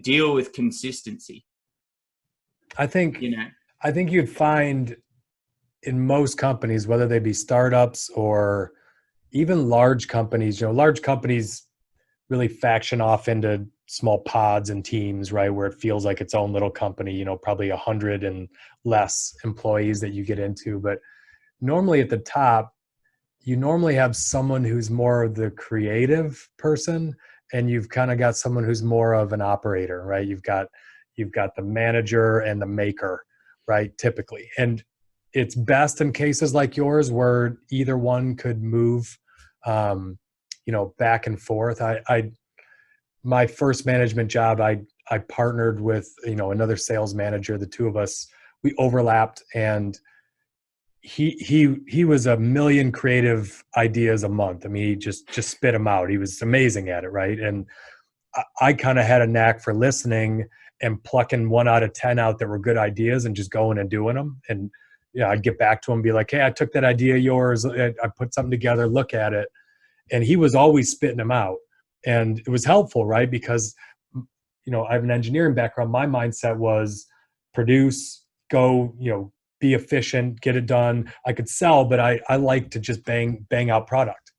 deal with consistency? I think you'd find in most companies, whether they be startups or even large companies, large companies really faction off into small pods and teams, right? Where it feels like its own little company, probably 100 and less employees that you get into. But normally at the top, you normally have someone who's more of the creative person, and you've kind of got someone who's more of an operator, right? You've got the manager and the maker, right? Typically. And it's best in cases like yours where either one could move, back and forth. My first management job, I partnered with, another sales manager. The two of us, we overlapped, and he was a million creative ideas a month. I mean, he just spit them out. He was amazing at it, right? And I kind of had a knack for listening and plucking 1 out of 10 out that were good ideas and just going and doing them. And I'd get back to him and be like, hey, I took that idea of yours. I put something together, look at it. And he was always spitting them out. And it was helpful, right? Because, I have an engineering background. My mindset was produce, go, be efficient, get it done. I could sell, but I like to just bang out product.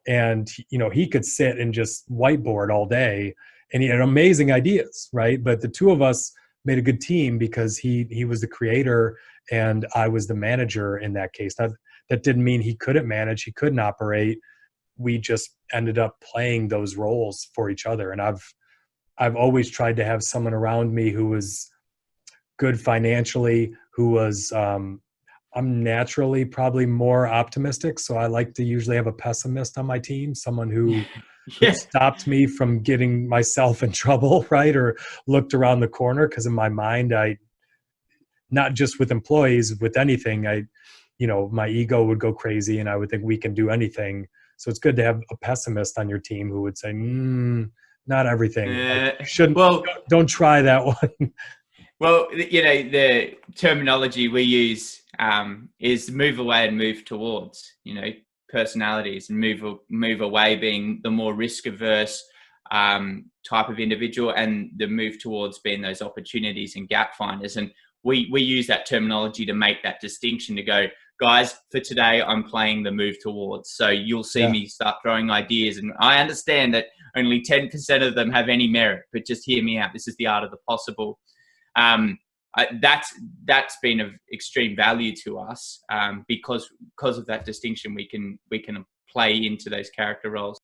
And, he could sit and just whiteboard all day, and he had amazing ideas, right? But the two of us made a good team because he was the creator and I was the manager in that case. That didn't mean he couldn't manage, he couldn't operate. We just ended up playing those roles for each other. And I've always tried to have someone around me who was good financially, who was, I'm naturally probably more optimistic. So I like to usually have a pessimist on my team, someone who stopped me from getting myself in trouble, right? Or looked around the corner. Cause in my mind, not just with employees, with anything, my ego would go crazy and I would think we can do anything. So it's good to have a pessimist on your team who would say, not everything. Don't try that one. Well, the terminology we use is move away and move towards, personalities, and move away being the more risk averse type of individual, and the move towards being those opportunities and gap finders. And we use that terminology to make that distinction, to go, guys, for today, I'm playing the move towards. So you'll see me start throwing ideas, and I understand that only 10% of them have any merit, but just hear me out. This is the art of the possible. That's been of extreme value to us because of that distinction. We can play into those character roles.